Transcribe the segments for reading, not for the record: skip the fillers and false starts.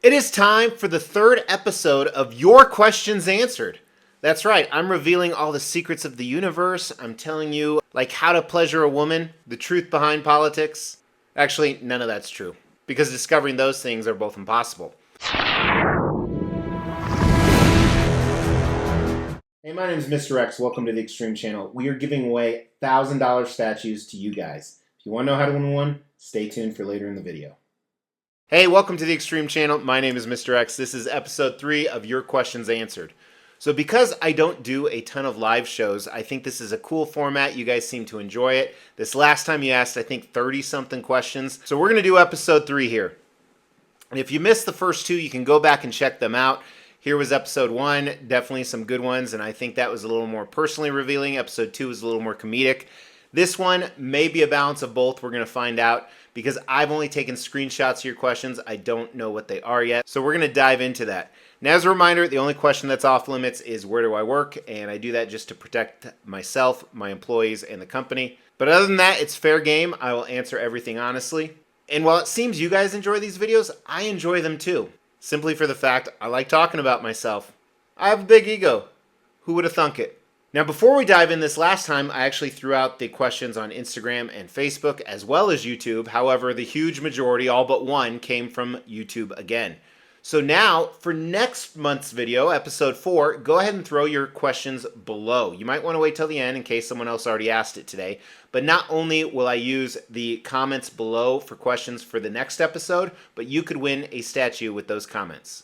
It is time for the third episode of Your Questions Answered. That's right, I'm revealing all the secrets of the universe. I'm telling you, like how to pleasure a woman, the truth behind politics. Actually, none of that's true, because discovering those things are both impossible. Hey, my name is Mr. X. Welcome to the Extreme Channel. We are giving away $1,000 statues to you guys. If you want to know how to win one, stay tuned for later in the video. Hey, welcome to the Extreme Channel. My name is Mr. X. This is episode 3 of Your Questions Answered. So because I don't do a ton of live shows, I think this is a cool format. You guys seem to enjoy it. This last time you asked, I think, 30-something questions. So we're going to do episode 3 here. And if you missed the first 2, you can go back and check them out. Here was episode 1, definitely some good ones, and I think that was a little more personally revealing. Episode 2 was a little more comedic. This one may be a balance of both. We're going to find out because I've only taken screenshots of your questions. I don't know what they are yet. So we're going to dive into that. Now, as a reminder, the only question that's off limits is where do I work? And I do that just to protect myself, my employees, and the company. But other than that, it's fair game. I will answer everything honestly. And while it seems you guys enjoy these videos, I enjoy them too. Simply for the fact I like talking about myself. I have a big ego. Who would have thunk it? Now, before we dive in, this last time, I actually threw out the questions on Instagram and Facebook as well as YouTube. However, the huge majority, all but one, came from YouTube again. So now, for next month's video, episode 4, go ahead and throw your questions below. You might want to wait till the end in case someone else already asked it today. But not only will I use the comments below for questions for the next episode, but you could win a statue with those comments.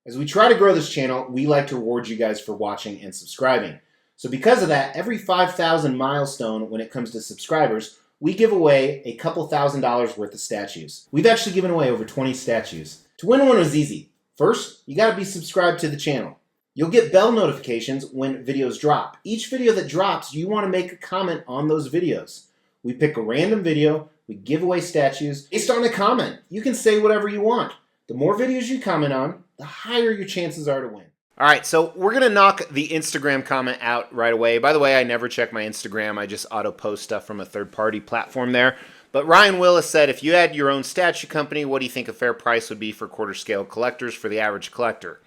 As we try to grow this channel, we like to reward you guys for watching and subscribing. So because of that, every 5,000 milestone when it comes to subscribers, we give away a couple $1,000s worth of statues. We've actually given away over 20 statues. To win one was easy. First, you gotta be subscribed to the channel. You'll get bell notifications when videos drop. Each video that drops, you wanna make a comment on those videos. We pick a random video, we give away statues based on a comment. You can say whatever you want. The more videos you comment on, the higher your chances are to win. All right, so we're going to knock the Instagram comment out right away. By the way, I never check my Instagram. I just auto-post stuff from a third-party platform there. But Ryan Willis said, if you had your own statue company, what do you think a fair price would be for quarter-scale collectors for the average collector?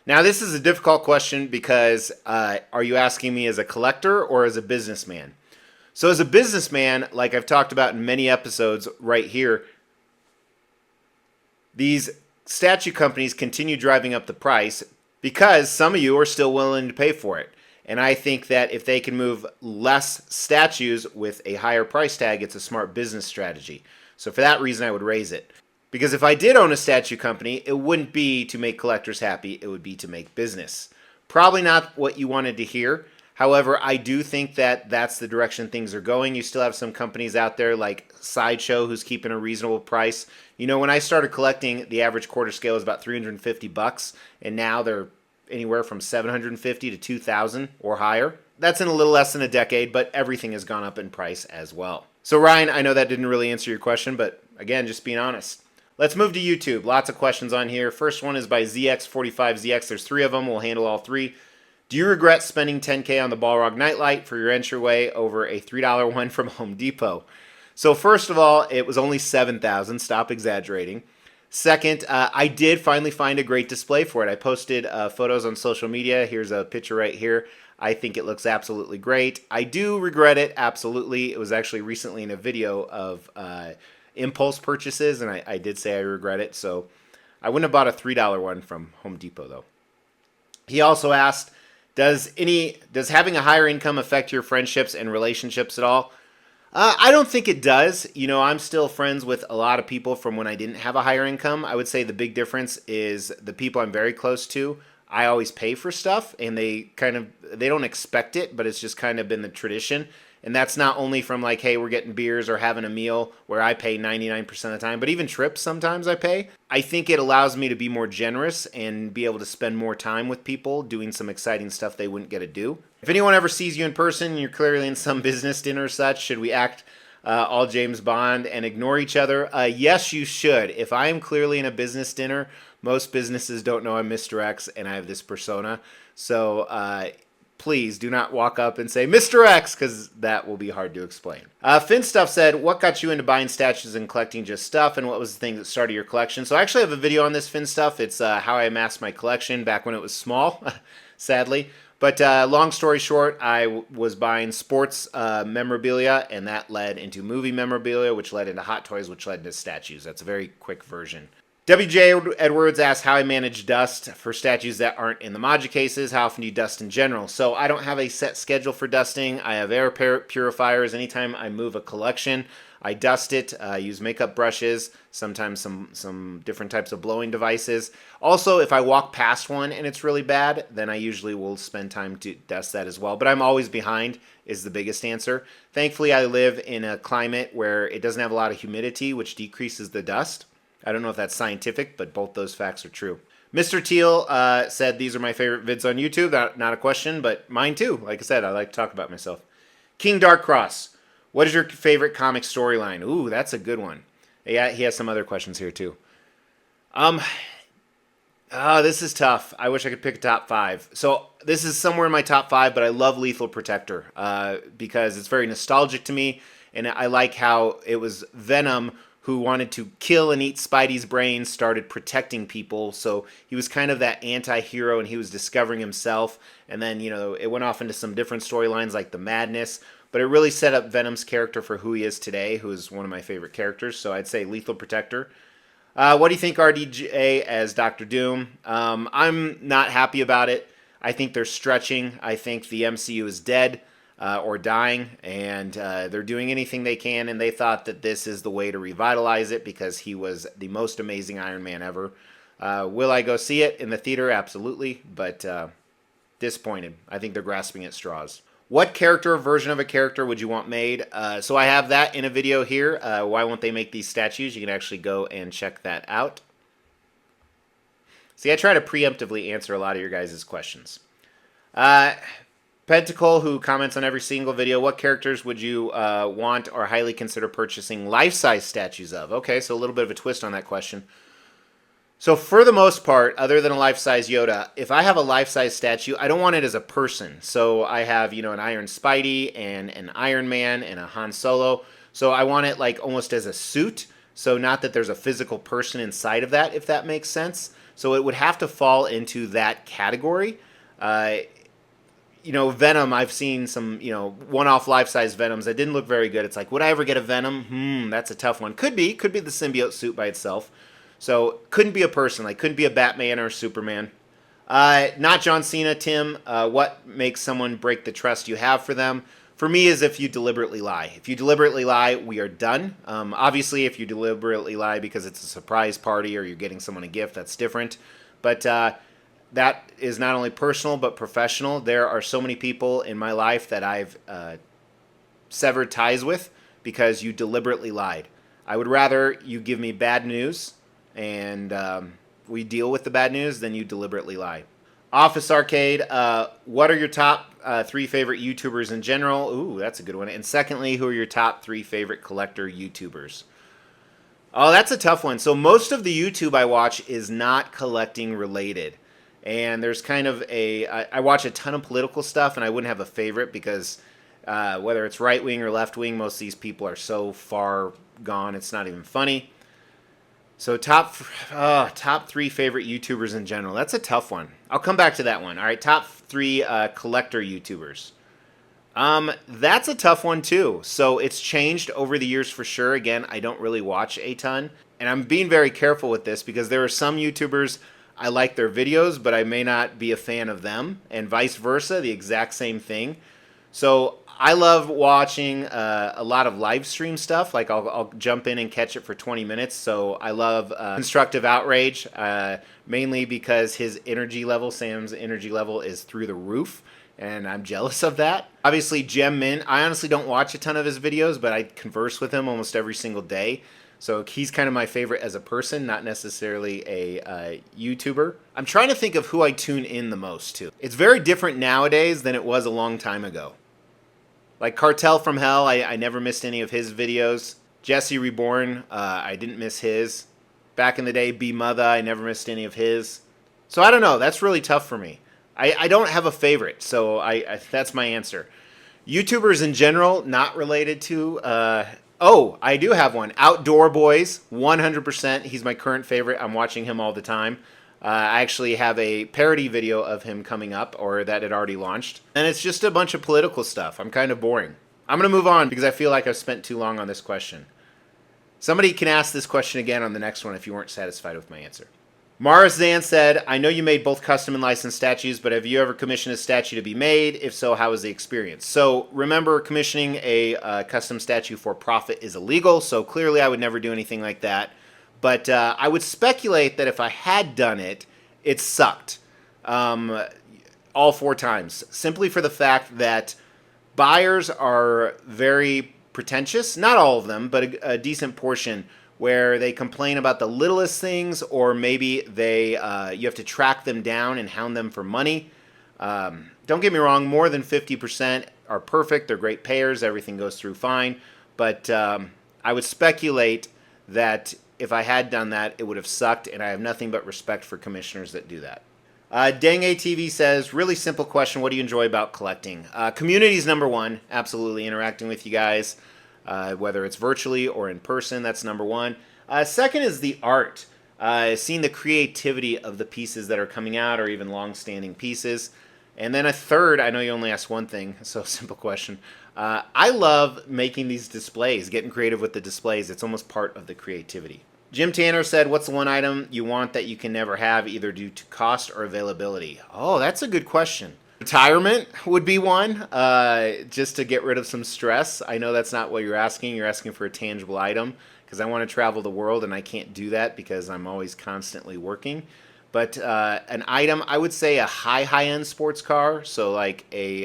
Now, this is a difficult question because are you asking me as a collector or as a businessman? So as a businessman, like I've talked about in many episodes right here, these statue companies continue driving up the price because some of you are still willing to pay for it. And I think that if they can move less statues with a higher price tag, it's a smart business strategy. So for that reason, I would raise it. Because if I did own a statue company, it wouldn't be to make collectors happy, it would be to make business. Probably not what you wanted to hear. However, I do think that that's the direction things are going. You still have some companies out there like Sideshow who's keeping a reasonable price. You know, when I started collecting, the average quarter scale was about $350, and now they're anywhere from $750 to $2,000 or higher. That's in a little less than a decade, but everything has gone up in price as well. So Ryan, I know that didn't really answer your question, but again, just being honest. Let's move to YouTube. Lots of questions on here. First one is by ZX45ZX. There's 3 of them. We'll handle all 3. Do you regret spending $10K on the Balrog nightlight for your entryway over a $3 one from Home Depot? So first of all, it was only $7,000. Stop exaggerating. Second, I did finally find a great display for it. I posted photos on social media. Here's a picture right here. I think it looks absolutely great. I do regret it, absolutely. It was actually recently in a video of impulse purchases, and I did say I regret it. So I wouldn't have bought a $3 one from Home Depot, though. He also asked, does having a higher income affect your friendships and relationships at all? I don't think it does. You know, I'm still friends with a lot of people from when I didn't have a higher income. I would say the big difference is the people I'm very close to, I always pay for stuff, and they don't expect it, but it's just kind of been the tradition. And that's not only from like, hey, we're getting beers or having a meal where I pay 99% of the time, but even trips sometimes I pay. I think it allows me to be more generous and be able to spend more time with people doing some exciting stuff they wouldn't get to do. If anyone ever sees you in person, you're clearly in some business dinner or such, should we act all James Bond and ignore each other? Yes, you should. If I am clearly in a business dinner, most businesses don't know I'm Mr. X and I have this persona. So please do not walk up and say Mr. X, because that will be hard to explain. Finn Stuff said, what got you into buying statues and collecting just stuff, and what was the thing that started your collection? So I actually have a video on this, Finn Stuff. It's how I amassed my collection back when it was small, sadly. But long story short, I was buying sports memorabilia, and that led into movie memorabilia, which led into Hot Toys, which led into statues. That's a very quick version. W.J. Edwards asked how I manage dust for statues that aren't in the Maja cases. How often do you dust in general? So I don't have a set schedule for dusting. I have air purifiers. Anytime I move a collection, I dust it. I use makeup brushes, sometimes some different types of blowing devices. Also, if I walk past one and it's really bad, then I usually will spend time to dust that as well. But I'm always behind is the biggest answer. Thankfully, I live in a climate where it doesn't have a lot of humidity, which decreases the dust. I don't know if that's scientific, but both those facts are true. Mr. Teal said, these are my favorite vids on YouTube. Not a question, but mine too. Like I said, I like to talk about myself. King Darkcross, what is your favorite comic storyline? Ooh, that's a good one. Yeah, he has some other questions here too. This is tough. I wish I could pick a top 5. So this is somewhere in my top 5, but I love Lethal Protector because it's very nostalgic to me, and I like how it was Venom who wanted to kill and eat Spidey's brains, started protecting people. So he was kind of that anti-hero, and he was discovering himself. And then, you know, it went off into some different storylines like the Madness. But it really set up Venom's character for who he is today, who is one of my favorite characters. So I'd say Lethal Protector. What do you think RDJ as Doctor Doom? I'm not happy about it. I think they're stretching. I think the MCU is dead. Or dying, and they're doing anything they can, and they thought that this is the way to revitalize it because he was the most amazing Iron Man ever. Will I go see it in the theater? Absolutely, but disappointed. I think they're grasping at straws. What character or version of a character would you want made? So I have that in a video here. Why won't they make these statues? You can actually go and check that out. See, I try to preemptively answer a lot of your guys' questions. Pentacle, who comments on every single video, what characters would you want or highly consider purchasing life-size statues of? Okay, so a little bit of a twist on that question. So for the most part, other than a life-size Yoda, if I have a life-size statue, I don't want it as a person. So I have, you know, an Iron Spidey and an Iron Man and a Han Solo. So I want it like almost as a suit. So not that there's a physical person inside of that, if that makes sense. So it would have to fall into that category. You know, Venom, I've seen some, you know, one-off life-size Venoms that didn't look very good. It's like, would I ever get a Venom? That's a tough one. Could be the symbiote suit by itself. So, couldn't be a person. Like, couldn't be a Batman or a Superman. Not John Cena, Tim. What makes someone break the trust you have for them? For me, is if you deliberately lie. If you deliberately lie, we are done. Obviously, if you deliberately lie because it's a surprise party or you're getting someone a gift, that's different. But that is not only personal but professional. There are so many people in my life that I've severed ties with because you deliberately lied. I would rather you give me bad news and we deal with the bad news than you deliberately lie. Office Arcade, what are your top 3 favorite YouTubers in general? Ooh, that's a good one. And secondly, who are your top 3 favorite collector YouTubers? Oh, that's a tough one. So most of the YouTube I watch is not collecting related. And there's kind of I watch a ton of political stuff, and I wouldn't have a favorite because whether it's right-wing or left-wing, most of these people are so far gone, it's not even funny. So top 3 favorite YouTubers in general. That's a tough one. I'll come back to that one. All right, top 3 collector YouTubers. That's a tough one too. So it's changed over the years for sure. Again, I don't really watch a ton. And I'm being very careful with this because there are some YouTubers I like their videos, but I may not be a fan of them, and vice versa, the exact same thing. So I love watching a lot of live stream stuff. Like I'll jump in and catch it for 20 minutes. So I love Constructive Outrage, mainly because his energy level, Sam's energy level, is through the roof, and I'm jealous of that. Obviously, Gem Min, I honestly don't watch a ton of his videos, but I converse with him almost every single day. So he's kind of my favorite as a person, not necessarily a YouTuber. I'm trying to think of who I tune in the most to. It's very different nowadays than it was a long time ago. Like Cartel from Hell, I never missed any of his videos. Jesse Reborn, I didn't miss his. Back in the day, B Mother, I never missed any of his. So I don't know, that's really tough for me. I don't have a favorite, so that's my answer. YouTubers in general, not related to. Oh, I do have one. Outdoor Boys, 100%. He's my current favorite. I'm watching him all the time. I actually have a parody video of him coming up, or that had already launched. And it's just a bunch of political stuff. I'm kind of boring. I'm going to move on because I feel like I've spent too long on this question. Somebody can ask this question again on the next one if you weren't satisfied with my answer. Mara Zan said, I know you made both custom and licensed statues, but have you ever commissioned a statue to be made? If so, how was the experience? So remember, commissioning a custom statue for profit is illegal, so clearly I would never do anything like that. But I would speculate that if I had done it, it sucked all 4 times, simply for the fact that buyers are very pretentious. Not all of them, but a decent portion, where they complain about the littlest things, or maybe they you have to track them down and hound them for money. Don't get me wrong, more than 50% are perfect. They're great payers. Everything goes through fine. But I would speculate that if I had done that, it would have sucked, and I have nothing but respect for commissioners that do that. Dang ATV says, really simple question. What do you enjoy about collecting? Community is number one. Absolutely interacting with you guys. Whether it's virtually or in person, that's number one. Second is the art, seeing the creativity of the pieces that are coming out, or even long-standing pieces. And then a third, I know you only asked one thing, so simple question. I love making these displays, getting creative with the displays. It's almost part of the creativity. Jim Tanner said, what's the one item you want that you can never have, either due to cost or availability? Oh, that's a good question. Retirement would be one, just to get rid of some stress. I know that's not what you're asking. You're asking for a tangible item, because I want to travel the world, and I can't do that because I'm always constantly working. But an item, I would say a high-end sports car, so like a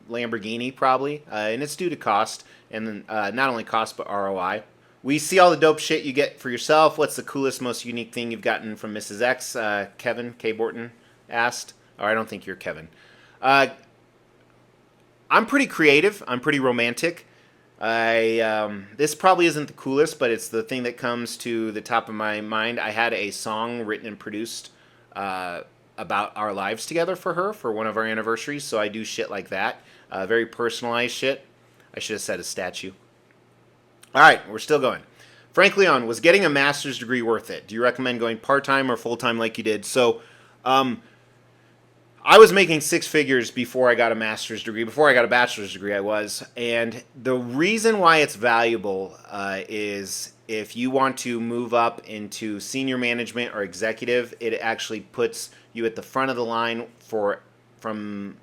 Lamborghini probably, and it's due to cost, and not only cost but ROI. We see all the dope shit you get for yourself. What's the coolest, most unique thing you've gotten from Mrs. X? Kevin K. Borton asked. Or I don't think you're Kevin. I'm pretty creative. I'm pretty romantic. This probably isn't the coolest, but it's the thing that comes to the top of my mind. I had a song written and produced about our lives together for her for one of our anniversaries, so I do shit like that. Very personalized shit. I should have said a statue. All right, we're still going. Frank Leon, was getting a master's degree worth it? Do you recommend going part-time or full-time like you did? So, I was making 6 figures before I got a master's degree. Before I got a bachelor's degree, I was. And the reason why it's valuable is if you want to move up into senior management or executive, it actually puts you at the front of the line from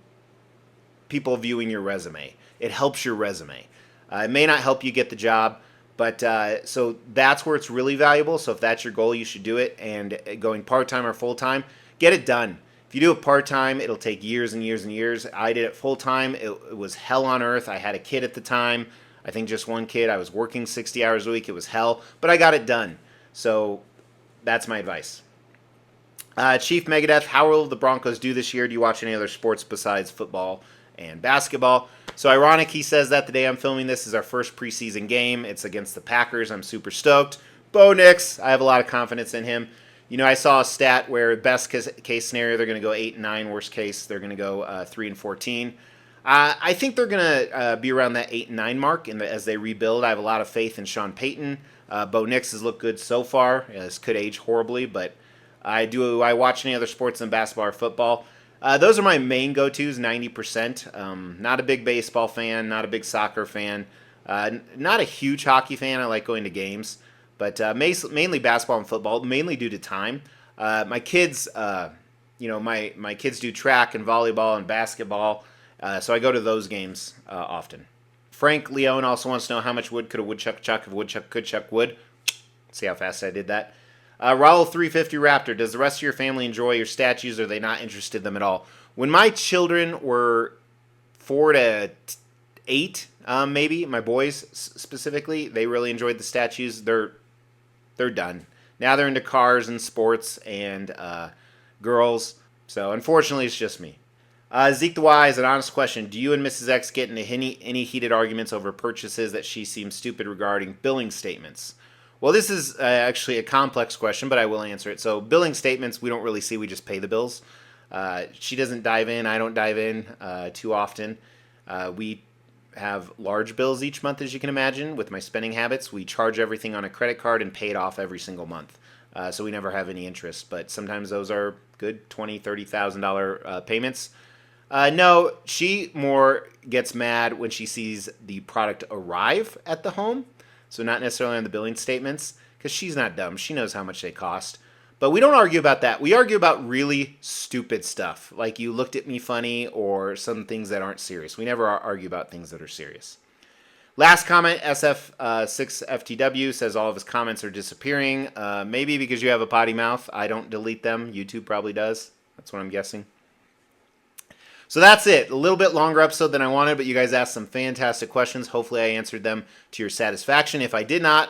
people viewing your resume. It helps your resume. It may not help you get the job, but so that's where it's really valuable. So if that's your goal, you should do it. And going part-time or full-time, get it done. If you do it part-time, it'll take years and years and years. I did it full-time. It was hell on earth. I had a kid at the time. I think just one kid. I was working 60 hours a week. It was hell, but I got it done. So that's my advice. Chief Megadeth, how will the Broncos do this year? Do you watch any other sports besides football and basketball? So ironic he says that the day I'm filming this is our first preseason game. It's against the Packers. I'm super stoked. Bo Nix, I have a lot of confidence in him. You know, I saw a stat where best case scenario, they're going to go 8-9. Worst case, they're going to go 3-14. I think they're going to be around that 8-9 mark as they rebuild. I have a lot of faith in Sean Payton. Bo Nix has looked good so far. This could age horribly, but I watch any other sports than basketball or football. Those are my main go-tos, 90%. Not a big baseball fan, not a big soccer fan, not a huge hockey fan. I like going to games, but mainly basketball and football, mainly due to time. My kids, my kids do track and volleyball and basketball, so I go to those games often. Frank Leone also wants to know how much wood could a woodchuck chuck if a woodchuck could chuck wood. See how fast I did that. Raul 350 Raptor, does the rest of your family enjoy your statues, or are they not interested in them at all? When my children were 4 to 8, maybe, my boys specifically, they really enjoyed the statues. They're done. Now they're into cars and sports and girls. So unfortunately, it's just me. Zeke the Wise, an honest question. Do you and Mrs. X get into any heated arguments over purchases that she seems stupid regarding billing statements? Well, this is actually a complex question, but I will answer it. So billing statements, we don't really see. We just pay the bills. She doesn't dive in. I don't dive in too often. We have large bills each month, as you can imagine. With my spending habits, we charge everything on a credit card and pay it off every single month. So we never have any interest. But sometimes those are good $20,000, $30,000 payments. No, she more gets mad when she sees the product arrive at the home. So not necessarily on the billing statements, because she's not dumb. She knows how much they cost. But we don't argue about that. We argue about really stupid stuff, like you looked at me funny or some things that aren't serious. We never argue about things that are serious. Last comment, SF6FTW says all of his comments are disappearing. Maybe because you have a potty mouth. I don't delete them. YouTube probably does. That's what I'm guessing. So that's it. A little bit longer episode than I wanted, but you guys asked some fantastic questions. Hopefully I answered them to your satisfaction. If I did not,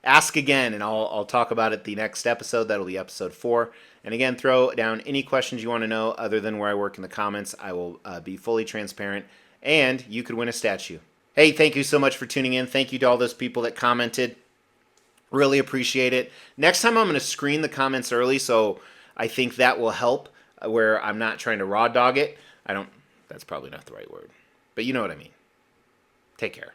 ask again, and I'll talk about it the next episode. That'll be episode 4. And again, throw down any questions you want to know other than where I work in the comments. I will be fully transparent, and you could win a statue. Hey, thank you so much for tuning in. Thank you to all those people that commented. Really appreciate it. Next time I'm going to screen the comments early, so I think that will help where I'm not trying to raw dog it. That's probably not the right word, but you know what I mean. Take care.